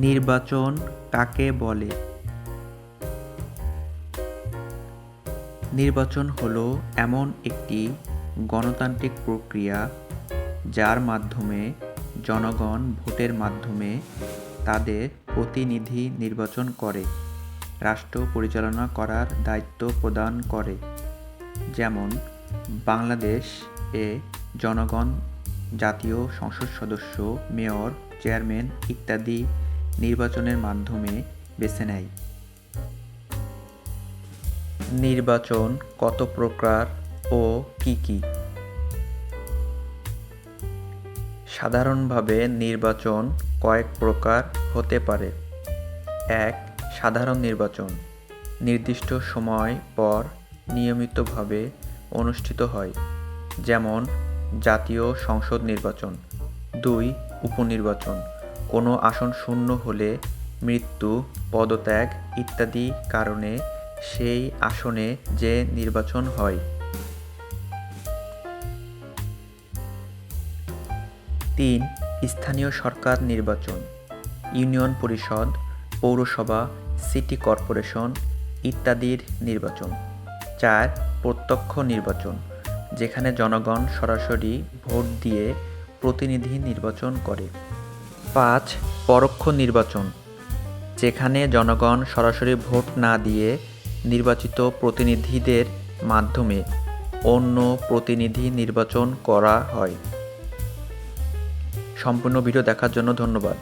নির্বাচন কাকে বলে? নির্বাচন হলো এমন একটি গণতান্ত্রিক প্রক্রিয়া যার মাধ্যমে জনগণ ভোটের মাধ্যমে তাদের প্রতিনিধি নির্বাচন করে রাষ্ট্র পরিচালনা করার দায়িত্ব প্রদান করে। যেমন বাংলাদেশ এ জনগণ জাতীয় সংসদ সদস্য, মেয়র, চেয়ারম্যান ইত্যাদি নির্বাচনের মাধ্যমে বেছে নেয়। নির্বাচন কত প্রকার ও কি কি? সাধারণভাবে নির্বাচন কয়েক প্রকার হতে পারে। ১. সাধারণ নির্বাচন নির্দিষ্ট সময় পর নিয়মিতভাবে অনুষ্ঠিত হয়, যেমন জাতীয় সংসদ নির্বাচন। ২. উপনির্বাচন কোনো আসন শূন্য হলে মৃত্যু, পদত্যাগ ইত্যাদি কারণে সেই আসনে যে নির্বাচন হয়। ৩. স্থানীয় সরকার নির্বাচন ইউনিয়ন পরিষদ, পৌরসভা, সিটি কর্পোরেশন ইত্যাদির নির্বাচন। ৪. প্রত্যক্ষ নির্বাচন যেখানে জনগণ সরাসরি ভোট দিয়ে প্রতিনিধি নির্বাচন করে। ৫. পরোক্ষ নির্বাচন যেখানে জনগণ সরাসরি ভোট না দিয়ে নির্বাচিত প্রতিনিধিদের মাধ্যমে অন্য প্রতিনিধি নির্বাচন করা হয়। সম্পূর্ণ ভিডিও দেখার জন্য ধন্যবাদ।